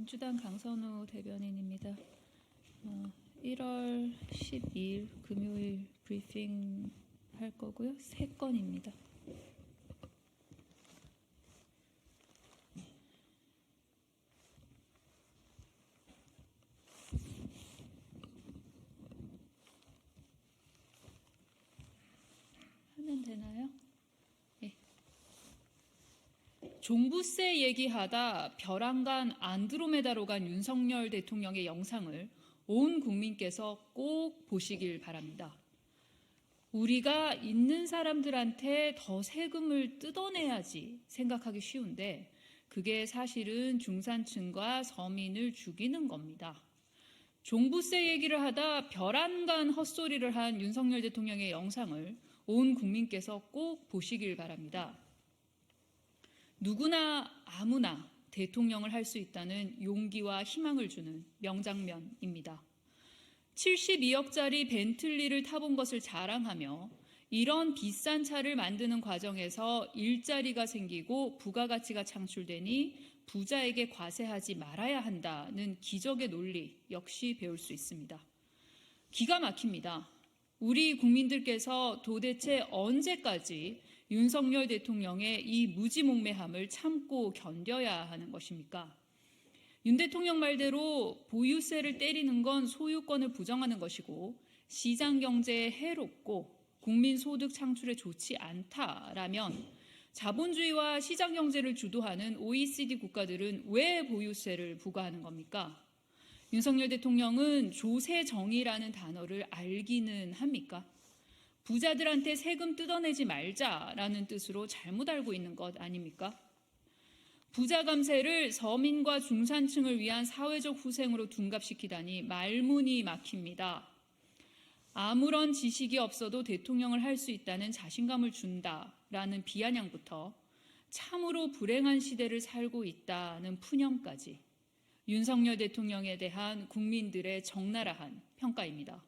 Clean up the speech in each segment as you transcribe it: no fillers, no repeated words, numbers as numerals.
민주당 강선우 대변인입니다. 1월 12일 금요일 브리핑 할 거고요. 3건입니다. 하면 되나요? 네. 종부세 얘기하다 벼랑간 안드로메다로 간 윤석열 대통령의 영상을 온 국민께서 꼭 보시길 바랍니다. 우리가 있는 사람들한테 더 세금을 뜯어내야지 생각하기 쉬운데 그게 사실은 중산층과 서민을 죽이는 겁니다. 종부세 얘기를 하다 벼랑간 헛소리를 한 윤석열 대통령의 영상을 온 국민께서 꼭 보시길 바랍니다. 누구나 아무나 대통령을 할 수 있다는 용기와 희망을 주는 명장면입니다. 72억짜리 벤틀리를 타본 것을 자랑하며 이런 비싼 차를 만드는 과정에서 일자리가 생기고 부가가치가 창출되니 부자에게 과세하지 말아야 한다는 기적의 논리 역시 배울 수 있습니다. 기가 막힙니다. 우리 국민들께서 도대체 언제까지 윤석열 대통령의 이 무지몽매함을 참고 견뎌야 하는 것입니까? 윤 대통령 말대로 보유세를 때리는 건 소유권을 부정하는 것이고 시장경제에 해롭고 국민소득 창출에 좋지 않다라면 자본주의와 시장경제를 주도하는 OECD 국가들은 왜 보유세를 부과하는 겁니까? 윤석열 대통령은 조세정의라는 단어를 알기는 합니까? 부자들한테 세금 뜯어내지 말자라는 뜻으로 잘못 알고 있는 것 아닙니까? 부자 감세를 서민과 중산층을 위한 사회적 후생으로 둔갑시키다니 말문이 막힙니다. 아무런 지식이 없어도 대통령을 할 수 있다는 자신감을 준다라는 비아냥부터 참으로 불행한 시대를 살고 있다는 푸념까지 윤석열 대통령에 대한 국민들의 적나라한 평가입니다.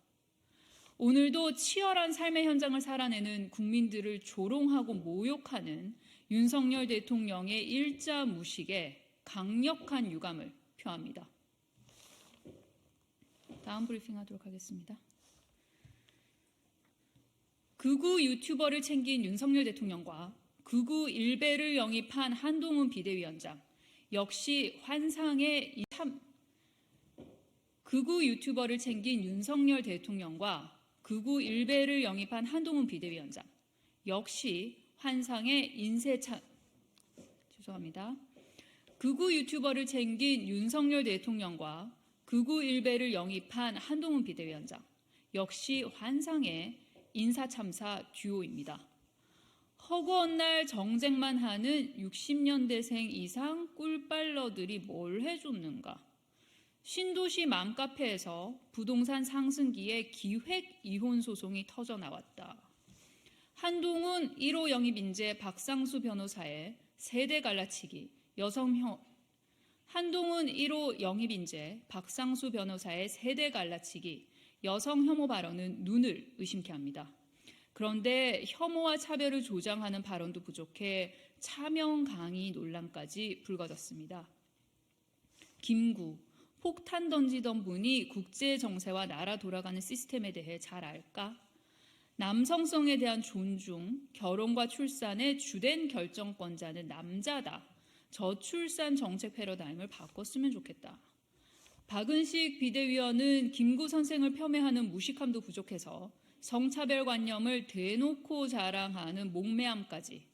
오늘도 치열한 삶의 현장을 살아내는 국민들을 조롱하고 모욕하는 윤석열 대통령의 일자 무식에 강력한 유감을 표합니다. 다음 브리핑 하도록 하겠습니다. 극우 유튜버를 챙긴 윤석열 대통령과 극우 일베를 영입한 한동훈 비대위원장 역시 환상의 극우 유튜버를 챙긴 윤석열 대통령과 극우 일베를 영입한 한동훈 비대위원장 역시 환상의 극우 유튜버를 챙긴 윤석열 대통령과 극우 일베를 영입한 한동훈 비대위원장 역시 환상의 인사참사 듀오입니다. 허구한 날 정쟁만 하는 60년대생 이상 꿀빨러들이 뭘 해줬는가? 신도시 맘카페에서 부동산 상승기에 기획 이혼 소송이 터져나왔다. 한동훈 1호 영입 인재 박상수 변호사의 세대 갈라치기 한동훈 1호 영입 인재 박상수 변호사의 세대 갈라치기 여성 혐오 발언은 눈을 의심케 합니다. 그런데 혐오와 차별을 조장하는 발언도 부족해 차명 강의 논란까지 불거졌습니다. 김구, 폭탄 던지던 분이 국제 정세와 나라 돌아가는 시스템에 대해 잘 알까? 남성성에 대한 존중, 결혼과 출산의 주된 결정권자는 남자다. 저출산 정책 패러다임을 바꿨으면 좋겠다. 박은식 비대위원은 김구 선생을 폄훼하는 무식함도 부족해서 성차별관념을 대놓고 자랑하는 목매함까지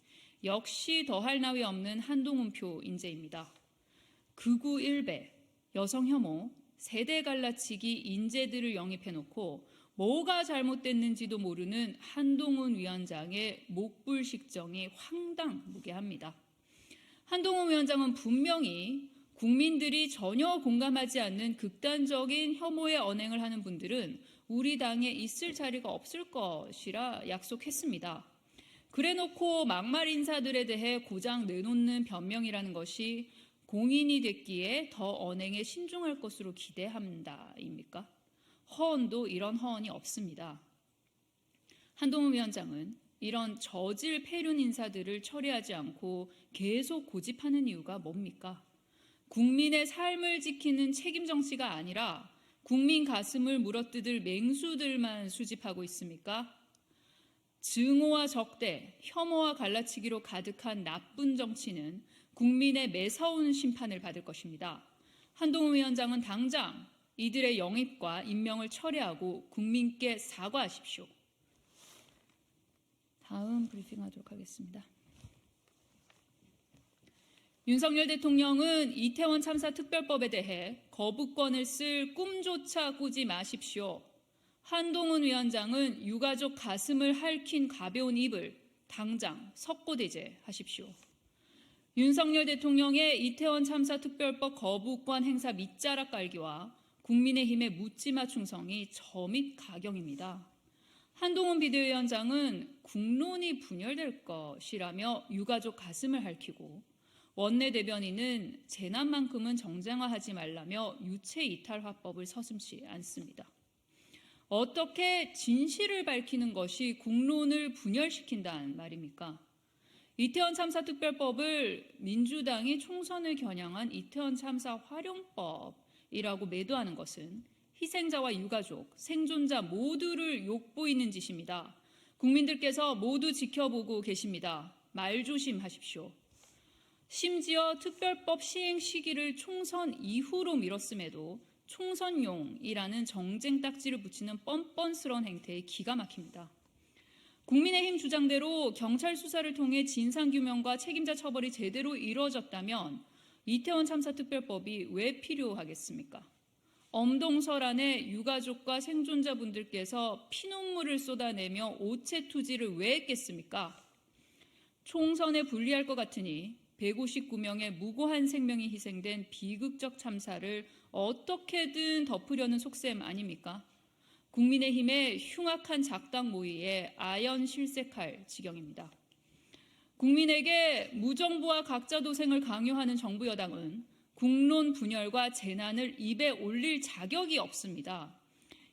역시 더할 나위 없는 한동훈표 인재입니다. 극우 일배, 여성 혐오, 세대 갈라치기 인재들을 영입해놓고 뭐가 잘못됐는지도 모르는 한동훈 위원장의 목불식정이 황당무계합니다. 한동훈 위원장은 분명히 국민들이 전혀 공감하지 않는 극단적인 혐오의 언행을 하는 분들은 우리 당에 있을 자리가 없을 것이라 약속했습니다. 그래놓고 막말 인사들에 대해 고장 내놓는 변명이라는 것이 공인이 됐기에 더 언행에 신중할 것으로 기대한다입니까? 허언도 이런 허언이 없습니다. 한동훈 위원장은 이런 저질 폐륜 인사들을 처리하지 않고 계속 고집하는 이유가 뭡니까? 국민의 삶을 지키는 책임 정치가 아니라 국민 가슴을 물어뜯을 맹수들만 수집하고 있습니까? 증오와 적대, 혐오와 갈라치기로 가득한 나쁜 정치는 국민의 매서운 심판을 받을 것입니다. 한동훈 위원장은 당장 이들의 영입과 임명을 철회하고 국민께 사과하십시오. 다음 브리핑하도록 하겠습니다. 윤석열 대통령은 이태원 참사 특별법에 대해 거부권을 쓸 꿈조차 꾸지 마십시오. 한동훈 위원장은 유가족 가슴을 핥힌 가벼운 입을 당장 석고대죄하십시오. 윤석열 대통령의 이태원 참사 특별법 거부권 행사 밑자락 깔기와 국민의힘의 묻지마 충성이 저밋 가경입니다. 한동훈 비대위원장은 국론이 분열될 것이라며 유가족 가슴을 핥히고 원내대변인은 재난만큼은 정쟁화하지 말라며 유체 이탈 화법을 서슴지 않습니다. 어떻게 진실을 밝히는 것이 국론을 분열시킨다는 말입니까? 이태원 참사 특별법을 민주당이 총선을 겨냥한 이태원 참사 활용법이라고 매도하는 것은 희생자와 유가족, 생존자 모두를 욕보이는 짓입니다. 국민들께서 모두 지켜보고 계십니다. 말조심하십시오. 심지어 특별법 시행 시기를 총선 이후로 미뤘음에도 총선용이라는 정쟁 딱지를 붙이는 뻔뻔스러운 행태에 기가 막힙니다. 국민의힘 주장대로 경찰 수사를 통해 진상규명과 책임자 처벌이 제대로 이루어졌다면 이태원 참사 특별법이 왜 필요하겠습니까? 엄동설 안에 유가족과 생존자분들께서 피눈물을 쏟아내며 오체투지를 왜 했겠습니까? 총선에 불리할 것 같으니 159명의 무고한 생명이 희생된 비극적 참사를 어떻게든 덮으려는 속셈 아닙니까? 국민의힘의 흉악한 작당 모의에 아연실색할 지경입니다. 국민에게 무정부와 각자 도생을 강요하는 정부 여당은 국론 분열과 재난을 입에 올릴 자격이 없습니다.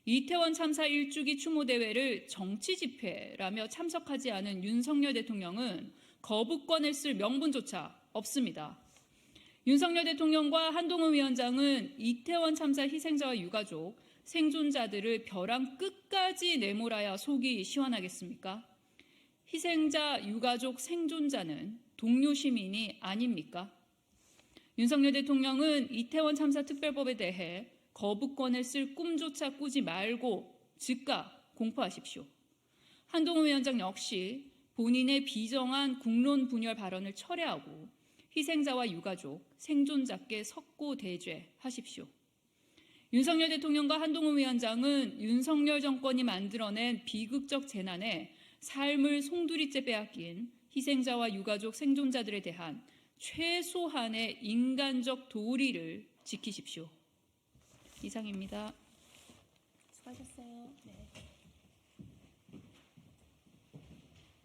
이태원 참사 1주기 추모대회를 정치 집회라며 참석하지 않은 윤석열 대통령은 거부권을 쓸 명분조차 없습니다. 윤석열 대통령과 한동훈 위원장은 이태원 참사 희생자와 유가족, 생존자들을 벼랑 끝까지 내몰아야 속이 시원하겠습니까? 희생자, 유가족, 생존자는 동료 시민이 아닙니까? 윤석열 대통령은 이태원 참사 특별법에 대해 거부권을 쓸 꿈조차 꾸지 말고 즉각 공포하십시오. 한동훈 위원장 역시 본인의 비정한 국론 분열 발언을 철회하고 희생자와 유가족, 생존자께 석고대죄하십시오. 윤석열 대통령과 한동훈 위원장은 윤석열 정권이 만들어낸 비극적 재난에 삶을 송두리째 빼앗긴 희생자와 유가족, 생존자들에 대한 최소한의 인간적 도리를 지키십시오. 이상입니다. 수고하셨어요. 네.